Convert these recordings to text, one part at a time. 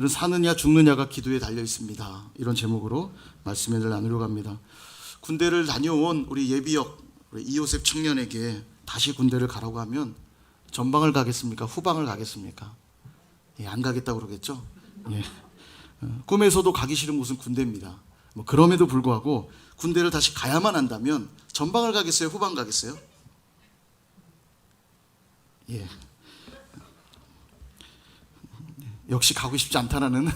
오늘은 사느냐 죽느냐가 기도에 달려 있습니다. 이런 제목으로 말씀을 나누려고 합니다. 군대를 다녀온 우리 예비역 우리 이요셉 청년에게 다시 군대를 가라고 하면 전방을 가겠습니까? 후방을 가겠습니까? 예, 안 가겠다고 그러겠죠. 예. 꿈에서도 가기 싫은 곳은 군대입니다. 그럼에도 불구하고 군대를 다시 가야만 한다면 전방을 가겠어요? 후방 가겠어요? 예. 역시 가고 싶지 않다라는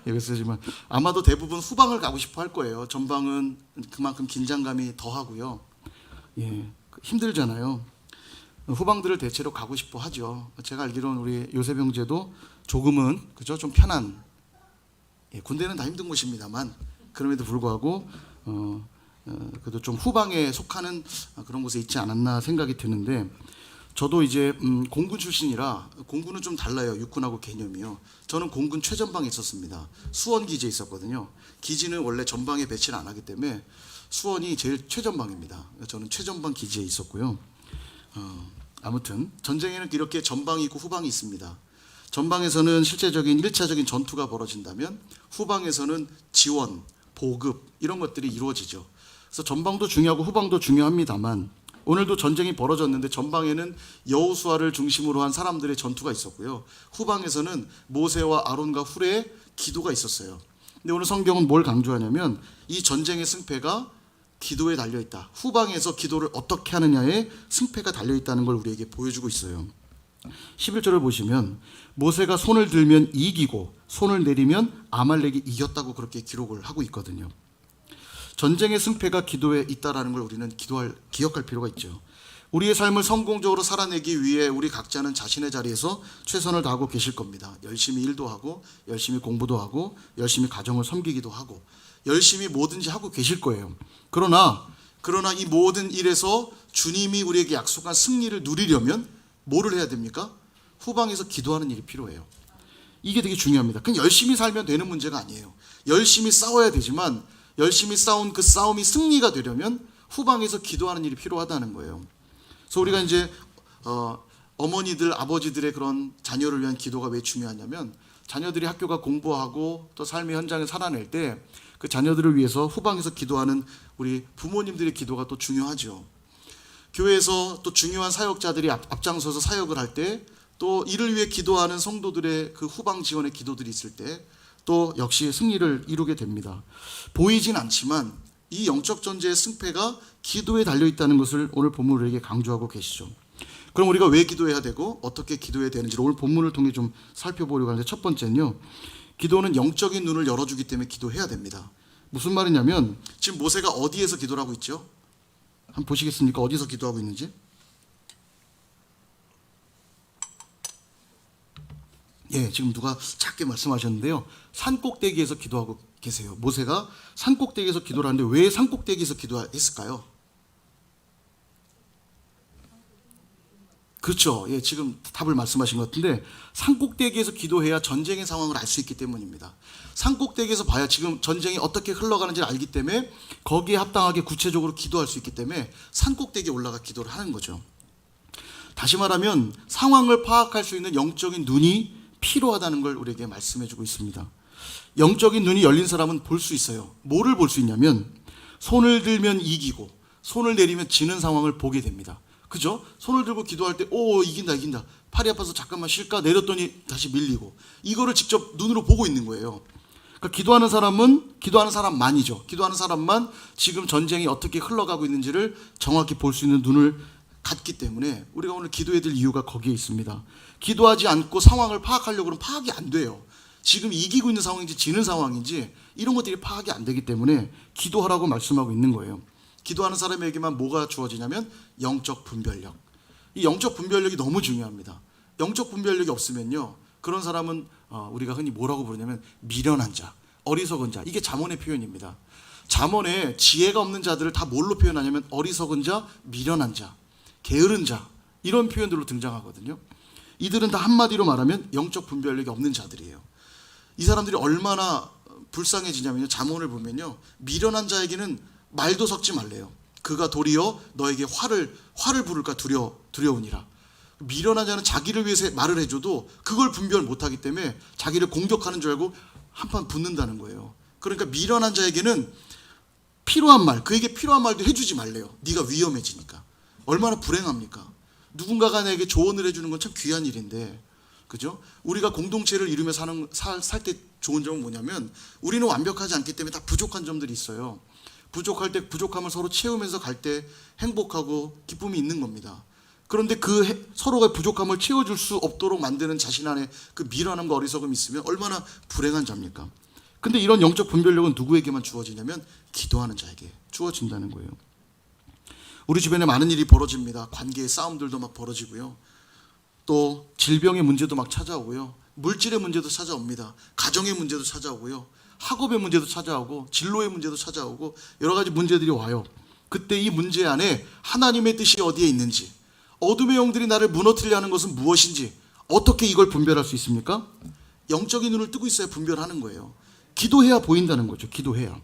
얘기였지만 아마도 대부분 후방을 가고 싶어 할 거예요. 전방은 그만큼 긴장감이 더하고요. 예, 힘들잖아요. 후방들을 대체로 가고 싶어 하죠. 제가 알기로는 우리 요셉 형제도 조금은 그죠? 좀 편한, 예, 군대는 다 힘든 곳입니다만 그럼에도 불구하고 그래도 좀 후방에 속하는 그런 곳에 있지 않았나 생각이 드는데, 저도 이제 공군 출신이라 공군은 좀 달라요. 육군하고 개념이요. 저는 공군 최전방에 있었습니다. 수원 기지에 있었거든요. 기지는 원래 전방에 배치를 안 하기 때문에 수원이 제일 최전방입니다. 저는 최전방 기지에 있었고요. 아무튼 전쟁에는 이렇게 전방이 있고 후방이 있습니다. 전방에서는 실제적인 1차적인 전투가 벌어진다면 후방에서는 지원, 보급 이런 것들이 이루어지죠. 그래서 전방도 중요하고 후방도 중요합니다만 오늘도 전쟁이 벌어졌는데 전방에는 여호수아를 중심으로 한 사람들의 전투가 있었고요. 후방에서는 모세와 아론과 훌의 기도가 있었어요. 근데 오늘 성경은 뭘 강조하냐면 이 전쟁의 승패가 기도에 달려있다. 후방에서 기도를 어떻게 하느냐에 승패가 달려있다는 걸 우리에게 보여주고 있어요. 11절을 보시면 모세가 손을 들면 이기고 손을 내리면 아말렉이 이겼다고 그렇게 기록을 하고 있거든요. 전쟁의 승패가 기도에 있다는 걸 우리는 기억할 필요가 있죠. 우리의 삶을 성공적으로 살아내기 위해 우리 각자는 자신의 자리에서 최선을 다하고 계실 겁니다. 열심히 일도 하고 열심히 공부도 하고 열심히 가정을 섬기기도 하고 열심히 뭐든지 하고 계실 거예요. 그러나 이 모든 일에서 주님이 우리에게 약속한 승리를 누리려면 뭐를 해야 됩니까? 후방에서 기도하는 일이 필요해요. 이게 되게 중요합니다. 그냥 열심히 살면 되는 문제가 아니에요. 열심히 싸워야 되지만 열심히 싸운 그 싸움이 승리가 되려면 후방에서 기도하는 일이 필요하다는 거예요. 그래서 우리가 이제 어머니들, 아버지들의 그런 자녀를 위한 기도가 왜 중요하냐면 자녀들이 학교가 공부하고 또 삶의 현장을 살아낼 때 그 자녀들을 위해서 후방에서 기도하는 우리 부모님들의 기도가 또 중요하죠. 교회에서 또 중요한 사역자들이 앞장서서 사역을 할 때 또 이를 위해 기도하는 성도들의 그 후방 지원의 기도들이 있을 때 또 역시 승리를 이루게 됩니다. 보이진 않지만 이 영적 전쟁의 승패가 기도에 달려있다는 것을 오늘 본문을 우리에게 강조하고 계시죠. 그럼 우리가 왜 기도해야 되고 어떻게 기도해야 되는지를 오늘 본문을 통해 좀 살펴보려고 하는데, 첫 번째는요, 기도는 영적인 눈을 열어주기 때문에 기도해야 됩니다. 무슨 말이냐면 지금 모세가 어디에서 기도를 하고 있죠? 한번 보시겠습니까? 어디서 기도하고 있는지? 예, 지금 누가 작게 말씀하셨는데요. 산꼭대기에서 기도하고 계세요. 모세가 산꼭대기에서 기도를 하는데 왜 산꼭대기에서 기도했을까요? 그렇죠. 예, 지금 답을 말씀하신 것 같은데 산꼭대기에서 기도해야 전쟁의 상황을 알 수 있기 때문입니다. 산꼭대기에서 봐야 지금 전쟁이 어떻게 흘러가는지를 알기 때문에 거기에 합당하게 구체적으로 기도할 수 있기 때문에 산꼭대기에 올라가 기도를 하는 거죠. 다시 말하면 상황을 파악할 수 있는 영적인 눈이 필요하다는 걸 우리에게 말씀해주고 있습니다. 영적인 눈이 열린 사람은 볼 수 있어요. 뭐를 볼 수 있냐면 손을 들면 이기고 손을 내리면 지는 상황을 보게 됩니다. 그죠? 손을 들고 기도할 때 이긴다. 팔이 아파서 잠깐만 쉴까 내렸더니 다시 밀리고, 이거를 직접 눈으로 보고 있는 거예요. 그러니까 기도하는 사람만이죠. 기도하는 사람만 지금 전쟁이 어떻게 흘러가고 있는지를 정확히 볼 수 있는 눈을 갖기 때문에 우리가 오늘 기도해야 될 이유가 거기에 있습니다. 기도하지 않고 상황을 파악하려고 그러면 파악이 안 돼요. 지금 이기고 있는 상황인지 지는 상황인지 이런 것들이 파악이 안 되기 때문에 기도하라고 말씀하고 있는 거예요. 기도하는 사람에게만 뭐가 주어지냐면 영적 분별력. 이 영적 분별력이 너무 중요합니다. 영적 분별력이 없으면요, 그런 사람은 우리가 흔히 뭐라고 부르냐면 미련한 자, 어리석은 자. 이게 잠언의 표현입니다. 잠언에 지혜가 없는 자들을 다 뭘로 표현하냐면 어리석은 자, 미련한 자, 게으른 자, 이런 표현들로 등장하거든요. 이들은 다 한마디로 말하면 영적 분별력이 없는 자들이에요. 이 사람들이 얼마나 불쌍해지냐면요, 잠언을 보면요, 미련한 자에게는 말도 섞지 말래요. 그가 도리어 너에게 화를 부를까 두려우니라. 미련한 자는 자기를 위해서 말을 해줘도 그걸 분별 못하기 때문에 자기를 공격하는 줄 알고 한판 붙는다는 거예요. 그러니까 미련한 자에게는 필요한 말, 그에게 필요한 말도 해주지 말래요. 네가 위험해지니까. 얼마나 불행합니까? 누군가가 내게 조언을 해주는 건 참 귀한 일인데, 그죠? 우리가 공동체를 이루며 살 때 좋은 점은 뭐냐면 우리는 완벽하지 않기 때문에 다 부족한 점들이 있어요. 부족할 때 부족함을 서로 채우면서 갈 때 행복하고 기쁨이 있는 겁니다. 그런데 서로가 부족함을 채워줄 수 없도록 만드는 자신 안에 그 미련함과 어리석음이 있으면 얼마나 불행한 자입니까? 근데 이런 영적 분별력은 누구에게만 주어지냐면 기도하는 자에게 주어진다는 거예요. 우리 주변에 많은 일이 벌어집니다. 관계의 싸움들도 막 벌어지고요. 또 질병의 문제도 막 찾아오고요. 물질의 문제도 찾아옵니다. 가정의 문제도 찾아오고요. 학업의 문제도 찾아오고 진로의 문제도 찾아오고 여러 가지 문제들이 와요. 그때 이 문제 안에 하나님의 뜻이 어디에 있는지, 어둠의 영들이 나를 무너뜨리려 하는 것은 무엇인지 어떻게 이걸 분별할 수 있습니까? 영적인 눈을 뜨고 있어야 분별하는 거예요. 기도해야 보인다는 거죠. 기도해야.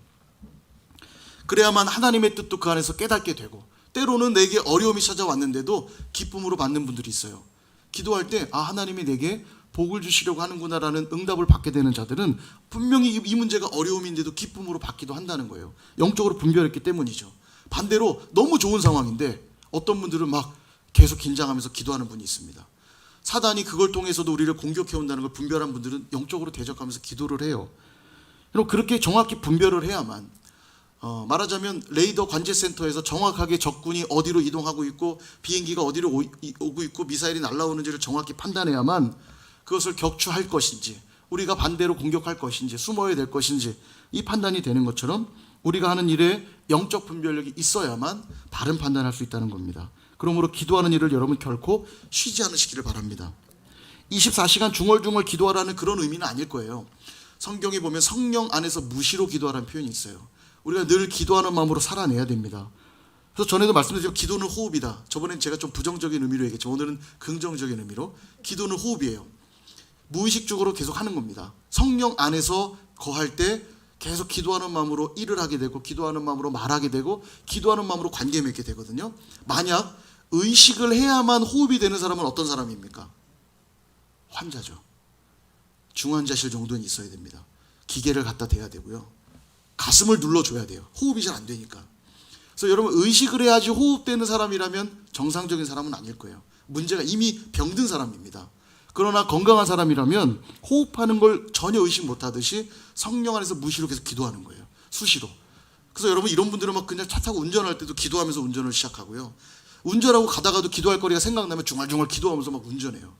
그래야만 하나님의 뜻도 그 안에서 깨닫게 되고, 때로는 내게 어려움이 찾아왔는데도 기쁨으로 받는 분들이 있어요. 기도할 때 하나님이 내게 복을 주시려고 하는구나라는 응답을 받게 되는 자들은 분명히 이 문제가 어려움인데도 기쁨으로 받기도 한다는 거예요. 영적으로 분별했기 때문이죠. 반대로 너무 좋은 상황인데 어떤 분들은 막 계속 긴장하면서 기도하는 분이 있습니다. 사단이 그걸 통해서도 우리를 공격해온다는 걸 분별한 분들은 영적으로 대적하면서 기도를 해요. 그럼 그렇게 정확히 분별을 해야만, 말하자면 레이더 관제센터에서 정확하게 적군이 어디로 이동하고 있고 비행기가 어디로 오고 있고 미사일이 날아오는지를 정확히 판단해야만 그것을 격추할 것인지 우리가 반대로 공격할 것인지 숨어야 될 것인지 이 판단이 되는 것처럼 우리가 하는 일에 영적 분별력이 있어야만 바른 판단할 수 있다는 겁니다. 그러므로 기도하는 일을 여러분 결코 쉬지 않으시기를 바랍니다. 24시간 중얼중얼 기도하라는 그런 의미는 아닐 거예요. 성경에 보면 성령 안에서 무시로 기도하라는 표현이 있어요. 우리가 늘 기도하는 마음으로 살아내야 됩니다. 그래서 전에도 말씀드렸지만 기도는 호흡이다. 저번엔 제가 좀 부정적인 의미로 얘기했지만 오늘은 긍정적인 의미로 기도는 호흡이에요. 무의식적으로 계속 하는 겁니다. 성령 안에서 거할 때 계속 기도하는 마음으로 일을 하게 되고 기도하는 마음으로 말하게 되고 기도하는 마음으로 관계 맺게 되거든요. 만약 의식을 해야만 호흡이 되는 사람은 어떤 사람입니까? 환자죠. 중환자실 정도는 있어야 됩니다. 기계를 갖다 대야 되고요. 가슴을 눌러줘야 돼요. 호흡이 잘 안 되니까. 그래서 여러분 의식을 해야지 호흡되는 사람이라면 정상적인 사람은 아닐 거예요. 문제가 이미 병든 사람입니다. 그러나 건강한 사람이라면 호흡하는 걸 전혀 의식 못하듯이 성령 안에서 무시로 계속 기도하는 거예요. 수시로. 그래서 여러분 이런 분들은 막 그냥 차 타고 운전할 때도 기도하면서 운전을 시작하고요. 운전하고 가다가도 기도할 거리가 생각나면 중얼중얼 기도하면서 막 운전해요.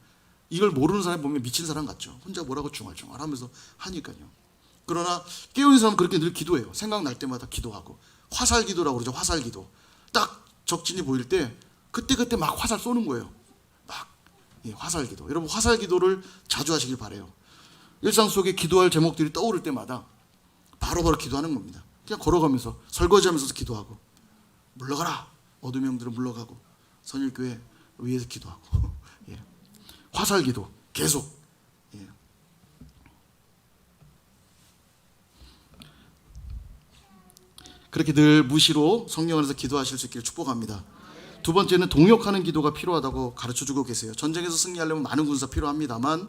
이걸 모르는 사람 보면 미친 사람 같죠. 혼자 뭐라고 중얼중얼 하면서 하니까요. 그러나 깨어있는 사람은 그렇게 늘 기도해요. 생각날 때마다 기도하고. 화살기도라고 그러죠. 화살기도. 딱 적진이 보일 때 그때 막 화살 쏘는 거예요. 막 화살기도. 여러분 화살기도를 자주 하시길 바라요. 일상 속에 기도할 제목들이 떠오를 때마다 바로바로 기도하는 겁니다. 그냥 걸어가면서 설거지하면서도 기도하고, 물러가라 어둠의 영들은 물러가고, 선일교회 위에서 기도하고 예. 화살기도 계속. 예. 그렇게 늘 무시로 성령 안에서 기도하실 수 있기를 축복합니다. 두 번째는 동역하는 기도가 필요하다고 가르쳐주고 계세요. 전쟁에서 승리하려면 많은 군사 필요합니다만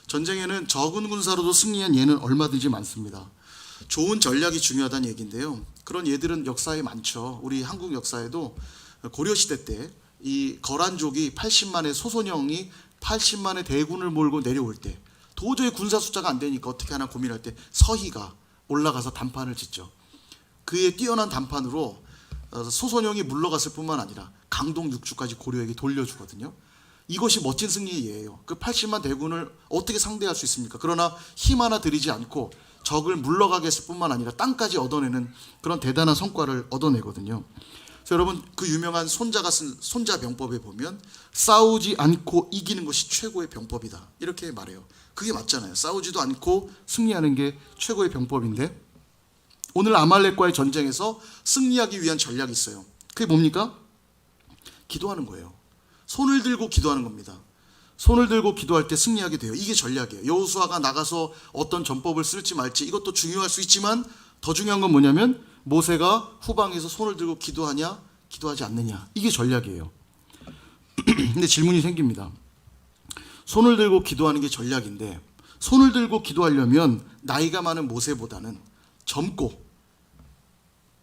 전쟁에는 적은 군사로도 승리한 예는 얼마든지 많습니다. 좋은 전략이 중요하다는 얘기인데요. 그런 예들은 역사에 많죠. 우리 한국 역사에도 고려시대 때 이 거란족이 80만의 소선영이 80만의 대군을 몰고 내려올 때 도저히 군사 숫자가 안 되니까 어떻게 하나 고민할 때 서희가 올라가서 단판을 짓죠. 그의 뛰어난 단판으로 소선영이 물러갔을 뿐만 아니라 강동 6주까지 고려에게 돌려주거든요. 이것이 멋진 승리의 예예요. 그 80만 대군을 어떻게 상대할 수 있습니까? 그러나 힘 하나 들이지 않고 적을 물러가게 했을 뿐만 아니라 땅까지 얻어내는 그런 대단한 성과를 얻어내거든요. 그래서 여러분 그 유명한 손자가 쓴 손자병법에 보면 싸우지 않고 이기는 것이 최고의 병법이다 이렇게 말해요. 그게 맞잖아요. 싸우지도 않고 승리하는 게 최고의 병법인데 오늘 아말렉과의 전쟁에서 승리하기 위한 전략이 있어요. 그게 뭡니까? 기도하는 거예요. 손을 들고 기도하는 겁니다. 손을 들고 기도할 때 승리하게 돼요. 이게 전략이에요. 여호수아가 나가서 어떤 전법을 쓸지 말지 이것도 중요할 수 있지만 더 중요한 건 뭐냐면 모세가 후방에서 손을 들고 기도하냐 기도하지 않느냐 이게 전략이에요. 근데 질문이 생깁니다. 손을 들고 기도하는 게 전략인데 손을 들고 기도하려면 나이가 많은 모세보다는 젊고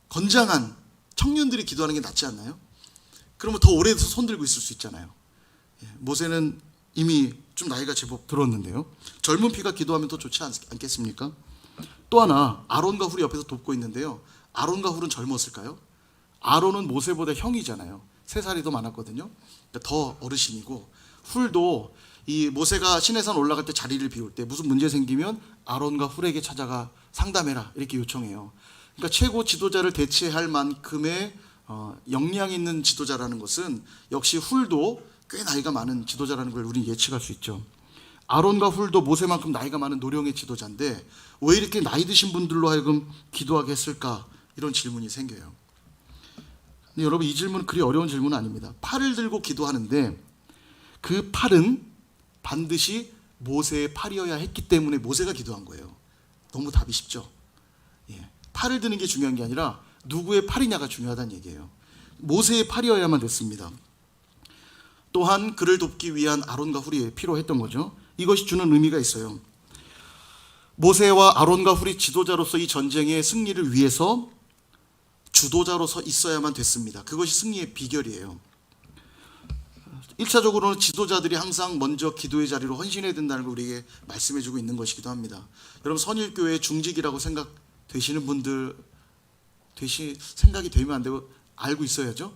건장한 청년들이 기도하는 게 낫지 않나요? 그러면 더 오래 손 들고 있을 수 있잖아요. 모세는 이미 좀 나이가 제법 들었는데요. 젊은 피가 기도하면 더 좋지 않겠습니까? 또 하나 아론과 훌이 옆에서 돕고 있는데요. 아론과 훌은 젊었을까요? 아론은 모세보다 형이잖아요. 3살이 더 많았거든요. 그러니까 더 어르신이고 훌도 이 모세가 시내산 올라갈 때 자리를 비울 때 무슨 문제 생기면 아론과 훌에게 찾아가 상담해라 이렇게 요청해요. 그러니까 최고 지도자를 대체할 만큼의 역량 있는 지도자라는 것은 역시 훌도 꽤 나이가 많은 지도자라는 걸 우리는 예측할 수 있죠. 아론과 훌도 모세만큼 나이가 많은 노령의 지도자인데 왜 이렇게 나이 드신 분들로 하여금 기도하게 했을까? 이런 질문이 생겨요. 근데 여러분 이 질문은 그리 어려운 질문은 아닙니다. 팔을 들고 기도하는데 그 팔은 반드시 모세의 팔이어야 했기 때문에 모세가 기도한 거예요. 너무 답이 쉽죠? 팔을 드는 게 중요한 게 아니라 누구의 팔이냐가 중요하다는 얘기예요. 모세의 팔이어야만 됐습니다. 또한 그를 돕기 위한 아론과 훌이 필요했던 거죠. 이것이 주는 의미가 있어요. 모세와 아론과 훌이 지도자로서 이 전쟁의 승리를 위해서 주도자로서 있어야만 됐습니다. 그것이 승리의 비결이에요. 1차적으로는 지도자들이 항상 먼저 기도의 자리로 헌신해야 된다는 걸 우리에게 말씀해주고 있는 것이기도 합니다. 여러분 선일교회의 중직이라고 생각되시는 분들 생각이 되면 안 되고 알고 있어야죠.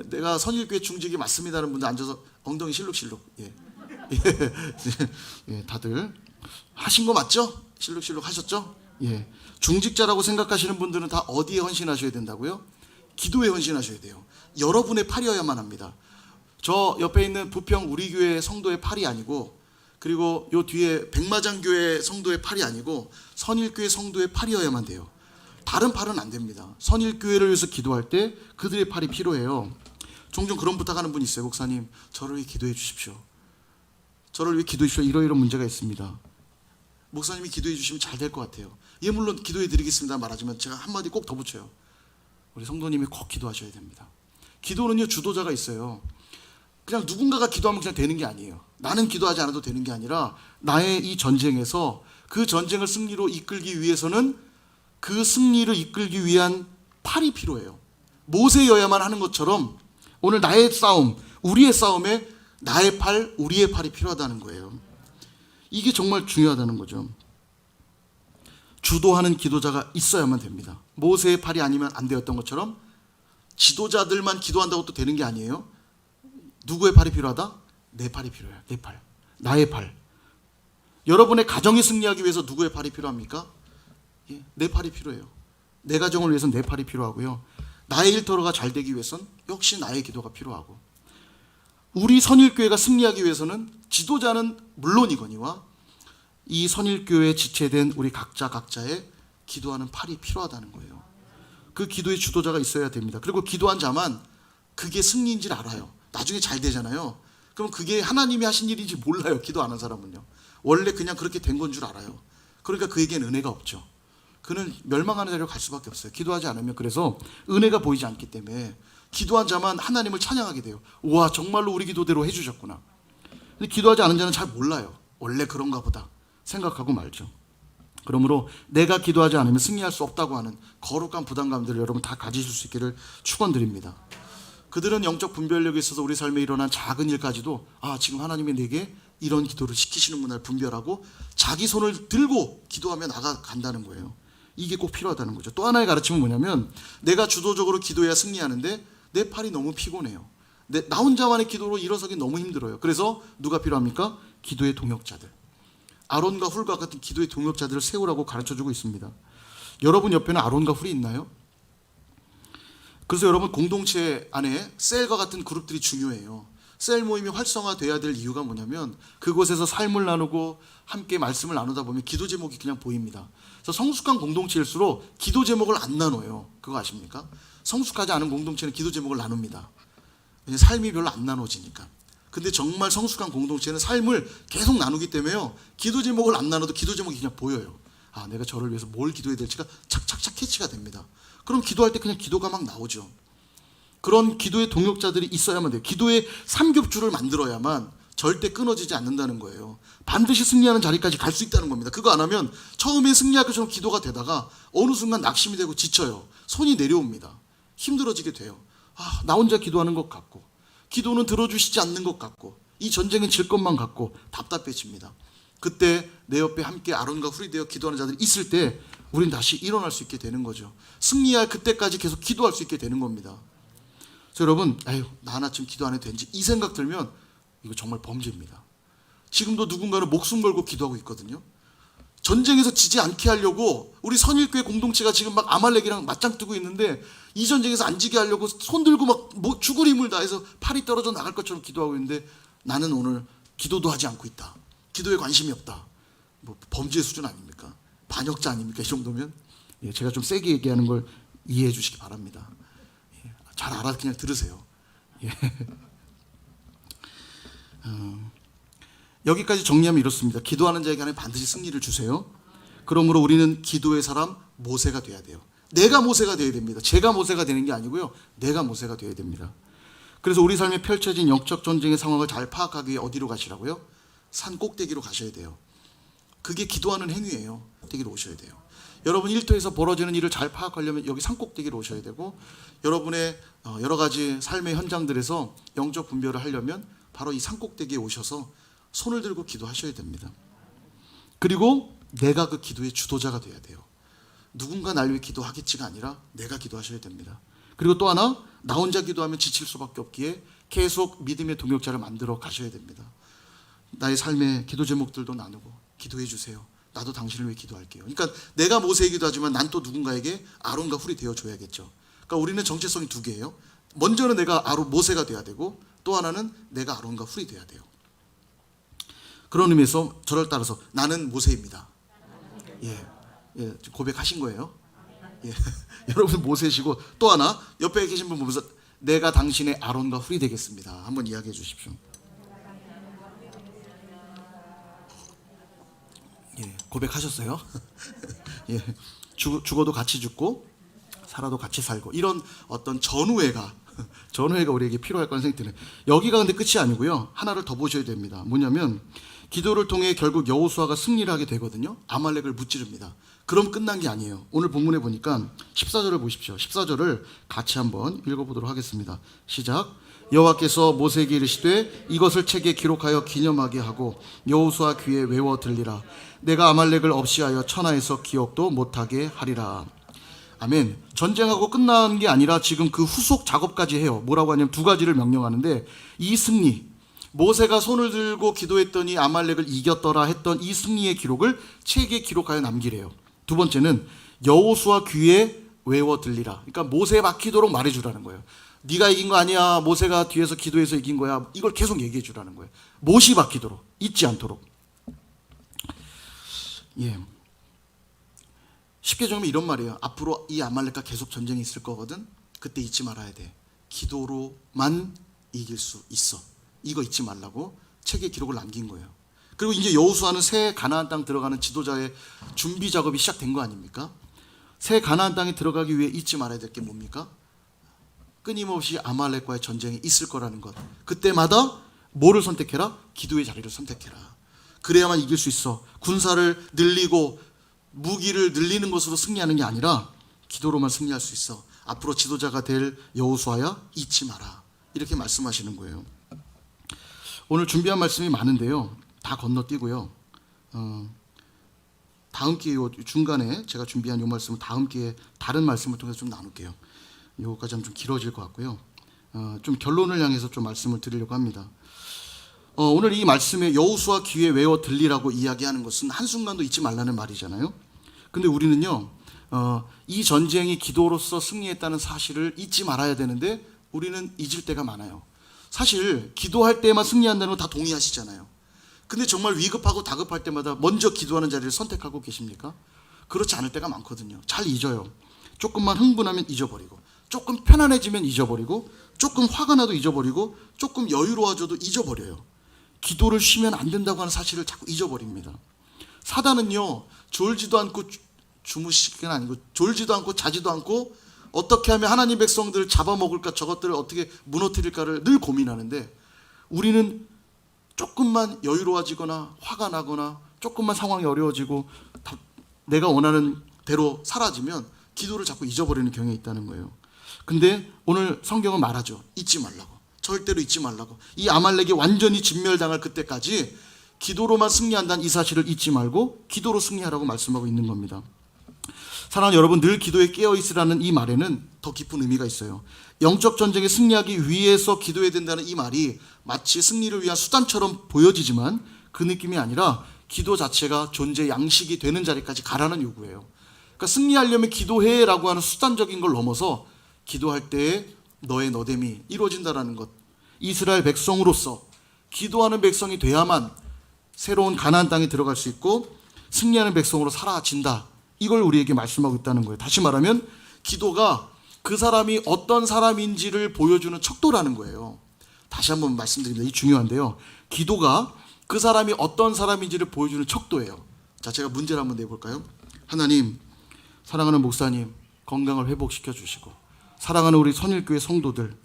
내가 선일교회 중직이 맞습니다라는 분들 앉아서 엉덩이 실룩실룩. 다들 하신 거 맞죠? 실룩실룩 하셨죠? 중직자라고 생각하시는 분들은 다 어디에 헌신하셔야 된다고요? 기도에 헌신하셔야 돼요. 여러분의 팔이어야만 합니다. 저 옆에 있는 부평 우리 교회 성도의 팔이 아니고 그리고 요 뒤에 백마장교회 성도의 팔이 아니고 선일교회 성도의 팔이어야만 돼요. 다른 팔은 안 됩니다. 선일교회를 위해서 기도할 때 그들의 팔이 필요해요. 종종 그런 부탁하는 분이 있어요. 목사님 저를 위해 기도해 주십시오. 저를 위해 기도해 주십시오. 이러이러한 문제가 있습니다. 목사님이 기도해 주시면 잘 될 것 같아요. 물론 기도해 드리겠습니다 말하지만 제가 한마디 꼭 더 붙여요. 우리 성도님이 꼭 기도하셔야 됩니다. 기도는요 주도자가 있어요. 그냥 누군가가 기도하면 그냥 되는 게 아니에요. 나는 기도하지 않아도 되는 게 아니라 나의 이 전쟁에서 그 전쟁을 승리로 이끌기 위해서는 그 승리를 이끌기 위한 팔이 필요해요. 모세여야만 하는 것처럼 오늘 나의 싸움, 우리의 싸움에 나의 팔, 우리의 팔이 필요하다는 거예요. 이게 정말 중요하다는 거죠. 주도하는 기도자가 있어야만 됩니다. 모세의 팔이 아니면 안 되었던 것처럼 지도자들만 기도한다고 또 되는 게 아니에요. 누구의 팔이 필요하다? 내 팔이 필요해요. 내 팔. 나의 팔. 여러분의 가정이 승리하기 위해서 누구의 팔이 필요합니까? 내 팔이 필요해요. 내 가정을 위해서는 내 팔이 필요하고요. 나의 일터가 잘 되기 위해서는 역시 나의 기도가 필요하고 우리 선일교회가 승리하기 위해서는 지도자는 물론이거니와 이 선일교회에 지체된 우리 각자의 기도하는 팔이 필요하다는 거예요. 그 기도의 주도자가 있어야 됩니다. 그리고 기도한 자만 그게 승리인 줄 알아요. 나중에 잘 되잖아요. 그럼 그게 하나님이 하신 일인지 몰라요. 기도 안 한 사람은요. 원래 그냥 그렇게 된 건 줄 알아요. 그러니까 그에겐 은혜가 없죠. 그는 멸망하는 자리로 갈 수밖에 없어요. 기도하지 않으면. 그래서 은혜가 보이지 않기 때문에 기도한 자만 하나님을 찬양하게 돼요. 우와 정말로 우리 기도대로 해주셨구나. 근데 기도하지 않은 자는 잘 몰라요. 원래 그런가 보다 생각하고 말죠. 그러므로 내가 기도하지 않으면 승리할 수 없다고 하는 거룩한 부담감들을 여러분 다 가지실 수 있기를 축원드립니다. 그들은 영적 분별력에 있어서 우리 삶에 일어난 작은 일까지도 지금 하나님이 내게 이런 기도를 시키시는구나 분별하고 자기 손을 들고 기도하며 나아간다는 거예요. 이게 꼭 필요하다는 거죠. 또 하나의 가르침은 뭐냐면 내가 주도적으로 기도해야 승리하는데 내 팔이 너무 피곤해요. 나 혼자만의 기도로 일어서기 너무 힘들어요. 그래서 누가 필요합니까? 기도의 동역자들. 아론과 훌과 같은 기도의 동역자들을 세우라고 가르쳐주고 있습니다. 여러분 옆에는 아론과 훌이 있나요? 그래서 여러분 공동체 안에 셀과 같은 그룹들이 중요해요. 셀 모임이 활성화돼야 될 이유가 뭐냐면 그곳에서 삶을 나누고 함께 말씀을 나누다 보면 기도 제목이 그냥 보입니다. 그래서 성숙한 공동체일수록 기도 제목을 안 나눠요. 그거 아십니까? 성숙하지 않은 공동체는 기도 제목을 나눕니다. 왜냐하면 삶이 별로 안 나눠지니까. 근데 정말 성숙한 공동체는 삶을 계속 나누기 때문에요. 기도 제목을 안 나눠도 기도 제목이 그냥 보여요. 내가 저를 위해서 뭘 기도해야 될지가 착착착 캐치가 됩니다. 그럼 기도할 때 그냥 기도가 막 나오죠. 그런 기도의 동역자들이 있어야만 돼요. 기도의 삼겹줄을 만들어야만 절대 끊어지지 않는다는 거예요. 반드시 승리하는 자리까지 갈 수 있다는 겁니다. 그거 안 하면 처음에 승리할 것처럼 기도가 되다가 어느 순간 낙심이 되고 지쳐요. 손이 내려옵니다. 힘들어지게 돼요. 나 혼자 기도하는 것 같고, 기도는 들어주시지 않는 것 같고, 이 전쟁은 질 것만 같고 답답해집니다. 그때 내 옆에 함께 아론과 훌이 되어 기도하는 자들이 있을 때 우린 다시 일어날 수 있게 되는 거죠. 승리할 그때까지 계속 기도할 수 있게 되는 겁니다. 그래서 여러분, 나 하나쯤 기도 안 해도 되는지 이 생각 들면 이거 정말 범죄입니다. 지금도 누군가는 목숨 걸고 기도하고 있거든요. 전쟁에서 지지 않게 하려고 우리 선일교회 공동체가 지금 막 아말렉이랑 맞짱 뜨고 있는데, 이 전쟁에서 안 지게 하려고 손 들고 막 죽을 힘을 다해서 팔이 떨어져 나갈 것처럼 기도하고 있는데, 나는 오늘 기도도 하지 않고 있다. 기도에 관심이 없다. 범죄 수준 아닙니까? 반역자 아닙니까? 이 정도면? 제가 좀 세게 얘기하는 걸 이해해 주시기 바랍니다. 잘 알아, 그냥 들으세요. 여기까지 정리하면 이렇습니다. 기도하는 자에게 하나님 반드시 승리를 주세요. 그러므로 우리는 기도의 사람 모세가 돼야 돼요. 내가 모세가 돼야 됩니다. 제가 모세가 되는 게 아니고요, 내가 모세가 돼야 됩니다. 그래서 우리 삶에 펼쳐진 영적 전쟁의 상황을 잘 파악하기 위해 어디로 가시라고요? 산 꼭대기로 가셔야 돼요. 그게 기도하는 행위예요. 꼭대기로 오셔야 돼요. 여러분 일터에서 벌어지는 일을 잘 파악하려면 여기 산 꼭대기로 오셔야 되고, 여러분의 여러 가지 삶의 현장들에서 영적 분별을 하려면 바로 이 산 꼭대기에 오셔서 손을 들고 기도하셔야 됩니다. 그리고 내가 그 기도의 주도자가 돼야 돼요. 누군가 날 위해 기도하겠지가 아니라 내가 기도하셔야 됩니다. 그리고 또 하나, 나 혼자 기도하면 지칠 수밖에 없기에 계속 믿음의 동역자를 만들어 가셔야 됩니다. 나의 삶의 기도 제목들도 나누고 기도해 주세요. 나도 당신을 위해 기도할게요. 그러니까 내가 모세에게 기도하지만 난 또 누군가에게 아론과 훌이 되어줘야겠죠. 그러니까 우리는 정체성이 두 개예요. 먼저는 내가 모세가 돼야 되고, 또 하나는 내가 아론과 훌이 돼야 돼요. 그런 의미에서 저를 따라서 나는 모세입니다. 고백하신 거예요. 여러분 모세시고, 또 하나 옆에 계신 분 보면서 내가 당신의 아론과 훌이 되겠습니다. 한번 이야기해 주십시오. 고백하셨어요? 죽어도 같이 죽고 살아도 같이 살고, 이런 어떤 전우회가 우리에게 필요할 거라는 생각이 드네요. 여기가 근데 끝이 아니고요, 하나를 더 보셔야 됩니다. 뭐냐면 기도를 통해 결국 여호수아가 승리를 하게 되거든요. 아말렉을 무찌릅니다. 그럼 끝난 게 아니에요. 오늘 본문에 보니까 14절을 보십시오. 14절을 같이 한번 읽어보도록 하겠습니다. 시작. 여호와께서 모세에게 이르시되 이것을 책에 기록하여 기념하게 하고 여호수아 귀에 외워 들리라. 내가 아말렉을 없이하여 천하에서 기억도 못하게 하리라. 아멘. 전쟁하고 끝난 게 아니라 지금 그 후속 작업까지 해요. 뭐라고 하냐면 두 가지를 명령하는데, 이 승리, 모세가 손을 들고 기도했더니 아말렉을 이겼더라 했던 이 승리의 기록을 책에 기록하여 남기래요. 두 번째는 여호수아 귀에 외워 들리라. 그러니까 모세에 박히도록 말해주라는 거예요. 네가 이긴 거 아니야, 모세가 뒤에서 기도해서 이긴 거야, 이걸 계속 얘기해 주라는 거예요. 못이 박히도록, 잊지 않도록. 쉽게 정하면 이런 말이에요. 앞으로 이 아말렉과 계속 전쟁이 있을 거거든. 그때 잊지 말아야 돼. 기도로만 이길 수 있어. 이거 잊지 말라고 책에 기록을 남긴 거예요. 그리고 이제 여호수아는 새 가나안 땅 들어가는 지도자의 준비 작업이 시작된 거 아닙니까? 새 가나안 땅에 들어가기 위해 잊지 말아야 될 게 뭡니까? 끊임없이 아말렉과의 전쟁이 있을 거라는 것. 그때마다 뭐를 선택해라? 기도의 자리를 선택해라. 그래야만 이길 수 있어. 군사를 늘리고 무기를 늘리는 것으로 승리하는 게 아니라 기도로만 승리할 수 있어. 앞으로 지도자가 될 여호수아야, 잊지 마라. 이렇게 말씀하시는 거예요. 오늘 준비한 말씀이 많은데요, 다 건너뛰고요. 다음 기회에 중간에 제가 준비한 이 말씀을 다음 기회에 다른 말씀을 통해서 좀 나눌게요. 이거까지 하면 좀 길어질 것 같고요. 좀 결론을 향해서 좀 말씀을 드리려고 합니다. 오늘 이 말씀에 여호수아 귀에 외워 들리라고 이야기하는 것은 한순간도 잊지 말라는 말이잖아요. 근데 우리는요, 이 전쟁이 기도로서 승리했다는 사실을 잊지 말아야 되는데 우리는 잊을 때가 많아요. 사실 기도할 때만 승리한다는 건 다 동의하시잖아요. 근데 정말 위급하고 다급할 때마다 먼저 기도하는 자리를 선택하고 계십니까? 그렇지 않을 때가 많거든요. 잘 잊어요. 조금만 흥분하면 잊어버리고, 조금 편안해지면 잊어버리고, 조금 화가 나도 잊어버리고, 조금 여유로워져도 잊어버려요. 기도를 쉬면 안 된다고 하는 사실을 자꾸 잊어버립니다. 사단은요, 졸지도 않고 주무시기는 아니고 졸지도 않고 자지도 않고 어떻게 하면 하나님 백성들을 잡아먹을까, 저것들을 어떻게 무너뜨릴까를 늘 고민하는데, 우리는 조금만 여유로워지거나 화가 나거나 조금만 상황이 어려워지고 내가 원하는 대로 사라지면 기도를 자꾸 잊어버리는 경향이 있다는 거예요. 근데 오늘 성경은 말하죠. 잊지 말라고. 절대로 잊지 말라고. 이 아말렉이 완전히 진멸당할 그때까지 기도로만 승리한다는 이 사실을 잊지 말고 기도로 승리하라고 말씀하고 있는 겁니다. 사랑하는 여러분, 늘 기도에 깨어있으라는 이 말에는 더 깊은 의미가 있어요. 영적 전쟁에 승리하기 위해서 기도해야 된다는 이 말이 마치 승리를 위한 수단처럼 보여지지만 그 느낌이 아니라 기도 자체가 존재 양식이 되는 자리까지 가라는 요구예요. 그러니까 승리하려면 기도해라고 하는 수단적인 걸 넘어서 기도할 때에 너의 너됨이 이루어진다는 것. 이스라엘 백성으로서 기도하는 백성이 돼야만 새로운 가나안 땅에 들어갈 수 있고 승리하는 백성으로 사라진다. 이걸 우리에게 말씀하고 있다는 거예요. 다시 말하면 기도가 그 사람이 어떤 사람인지를 보여주는 척도라는 거예요. 다시 한번 말씀드립니다. 이 중요한데요. 기도가 그 사람이 어떤 사람인지를 보여주는 척도예요. 자, 제가 문제를 한번 내볼까요? 하나님, 사랑하는 목사님 건강을 회복시켜 주시고 사랑하는 우리 선일교회 성도들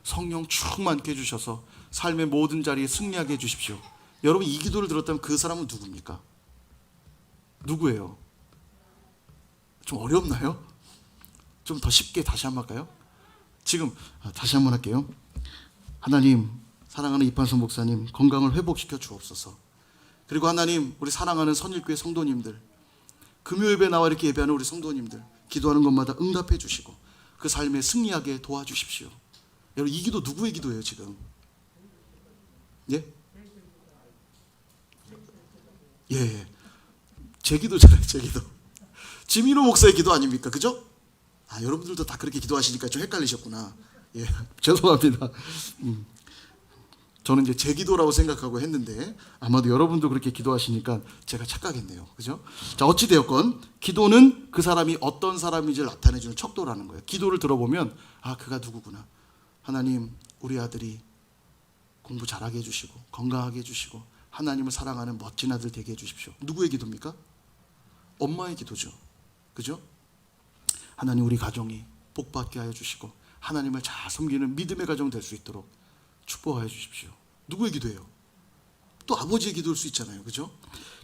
성령 충만케 해주셔서 삶의 모든 자리에 승리하게 해주십시오. 여러분, 이 기도를 들었다면 그 사람은 누굽니까? 누구예요? 좀 어렵나요? 좀 더 쉽게 다시 한번 할까요? 지금 다시 한번 할게요. 하나님, 사랑하는 이판선 목사님 건강을 회복시켜 주옵소서. 그리고 하나님, 우리 사랑하는 선일교회 성도님들, 금요일에 나와 이렇게 예배하는 우리 성도님들 기도하는 것마다 응답해 주시고 그 삶에 승리하게 도와주십시오. 여러분, 이 기도 누구의 기도예요 지금? 예? 예, 제 기도잖아요. 제 기도. 지민호 목사의 기도 아닙니까? 그죠? 아, 여러분들도 다 그렇게 기도하시니까 좀 헷갈리셨구나. 예, 죄송합니다. 저는 이제 제 기도라고 생각하고 했는데 아마도 여러분도 그렇게 기도하시니까 제가 착각했네요. 그죠? 자, 어찌되었건 기도는 그 사람이 어떤 사람인지를 나타내주는 척도라는 거예요. 기도를 들어보면 아, 그가 누구구나. 하나님, 우리 아들이 공부 잘하게 해주시고 건강하게 해주시고 하나님을 사랑하는 멋진 아들 되게 해주십시오. 누구의 기도입니까? 엄마의 기도죠. 그죠? 하나님, 우리 가정이 복받게 하여 주시고 하나님을 잘 섬기는 믿음의 가정 될 수 있도록 축복하여 주십시오. 누구의 기도예요? 또 아버지의 기도일 수 있잖아요. 그죠?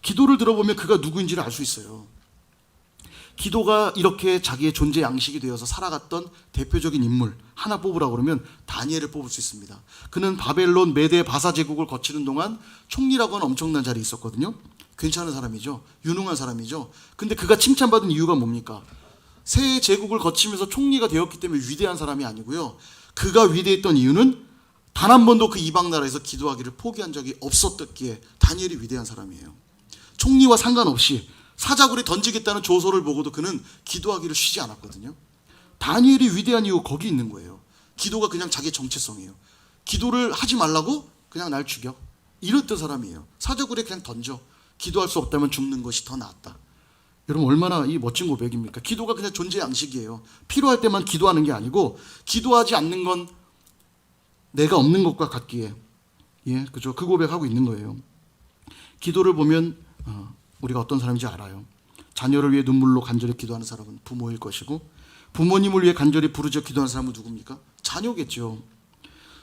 기도를 들어보면 그가 누구인지를 알 수 있어요. 기도가 이렇게 자기의 존재 양식이 되어서 살아갔던 대표적인 인물 하나 뽑으라고 그러면 다니엘을 뽑을 수 있습니다. 그는 바벨론, 메데, 바사 제국을 거치는 동안 총리라고 하는 엄청난 자리에 있었거든요. 괜찮은 사람이죠. 유능한 사람이죠. 근데 그가 칭찬받은 이유가 뭡니까? 세 제국을 거치면서 총리가 되었기 때문에 위대한 사람이 아니고요. 그가 위대했던 이유는 단 한 번도 그 이방 나라에서 기도하기를 포기한 적이 없었기에 다니엘이 위대한 사람이에요. 총리와 상관없이 사자굴에 던지겠다는 조소를 보고도 그는 기도하기를 쉬지 않았거든요. 다니엘이 위대한 이유 거기 있는 거예요. 기도가 그냥 자기의 정체성이에요. 기도를 하지 말라고 그냥 날 죽여. 이랬던 사람이에요. 사자굴에 그냥 던져. 기도할 수 없다면 죽는 것이 더 낫다. 여러분, 얼마나 이 멋진 고백입니까? 기도가 그냥 존재 양식이에요. 필요할 때만 기도하는 게 아니고 기도하지 않는 건 내가 없는 것과 같기에, 예, 그죠? 그 고백하고 있는 거예요. 기도를 보면 우리가 어떤 사람인지 알아요. 자녀를 위해 눈물로 간절히 기도하는 사람은 부모일 것이고 부모님을 위해 간절히 부르짖어 기도하는 사람은 누굽니까? 자녀겠죠.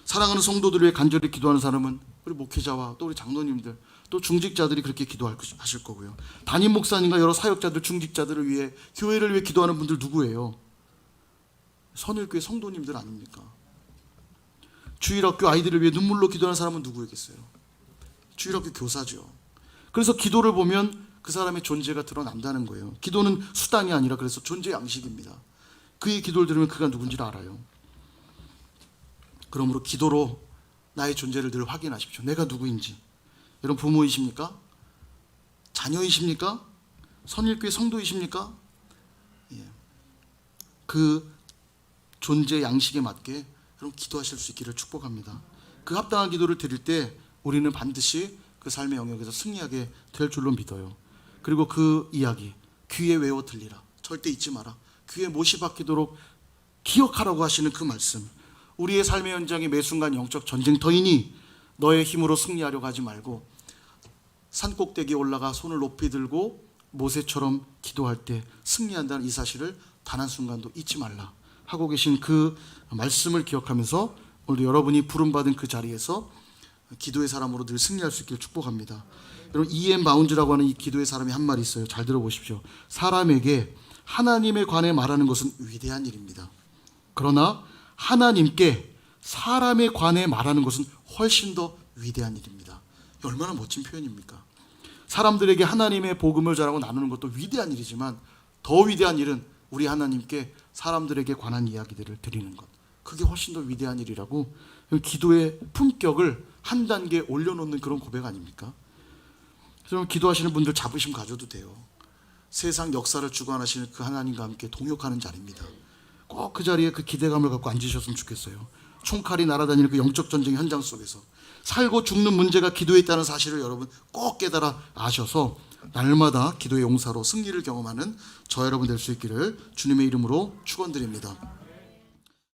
사랑하는 성도들을 위해 간절히 기도하는 사람은 우리 목회자와 또 우리 장로님들 또 중직자들이 그렇게 기도하실 거고요. 담임 목사님과 여러 사역자들, 중직자들을 위해 교회를 위해 기도하는 분들 누구예요? 선일교회 성도님들 아닙니까? 주일학교 아이들을 위해 눈물로 기도하는 사람은 누구겠어요? 주일학교 교사죠. 그래서 기도를 보면 그 사람의 존재가 드러난다는 거예요. 기도는 수단이 아니라 그래서 존재 양식입니다. 그의 기도를 들으면 그가 누군지를 알아요. 그러므로 기도로 나의 존재를 늘 확인하십시오. 내가 누구인지. 여러분, 부모이십니까? 자녀이십니까? 선일교회 성도이십니까? 예. 그 존재 양식에 맞게 여러분 기도하실 수 있기를 축복합니다. 그 합당한 기도를 드릴 때 우리는 반드시 그 삶의 영역에서 승리하게 될 줄로 믿어요. 그리고 그 이야기 귀에 외워 들리라. 절대 잊지 마라. 귀에 못이 박히도록 기억하라고 하시는 그 말씀. 우리의 삶의 현장이 매 순간 영적 전쟁터이니 너의 힘으로 승리하려고 하지 말고 산꼭대기에 올라가 손을 높이 들고 모세처럼 기도할 때 승리한다는 이 사실을 단 한순간도 잊지 말라 하고 계신 그 말씀을 기억하면서 오늘 여러분이 부름받은 그 자리에서 기도의 사람으로 늘 승리할 수 있기를 축복합니다. 여러분 E.M. 바운즈라고 하는 이 기도의 사람이 한 말이 있어요. 잘 들어보십시오. 사람에게 하나님에 관해 말하는 것은 위대한 일입니다. 그러나 하나님께 사람에 관해 말하는 것은 훨씬 더 위대한 일입니다. 얼마나 멋진 표현입니까? 사람들에게 하나님의 복음을 전하고 나누는 것도 위대한 일이지만 더 위대한 일은 우리 하나님께 사람들에게 관한 이야기들을 드리는 것, 그게 훨씬 더 위대한 일이라고 기도의 품격을 한 단계 올려놓는 그런 고백 아닙니까? 그래서 기도하시는 분들 자부심 가져도 돼요. 세상 역사를 주관하시는 그 하나님과 함께 동역하는 자리입니다. 꼭 그 자리에 그 기대감을 갖고 앉으셨으면 좋겠어요. 총칼이 날아다니는 그 영적 전쟁 현장 속에서 살고 죽는 문제가 기도에 있다는 사실을 여러분 꼭 깨달아 아셔서 날마다 기도의 용사로 승리를 경험하는 저 여러분 될 수 있기를 주님의 이름으로 축원드립니다.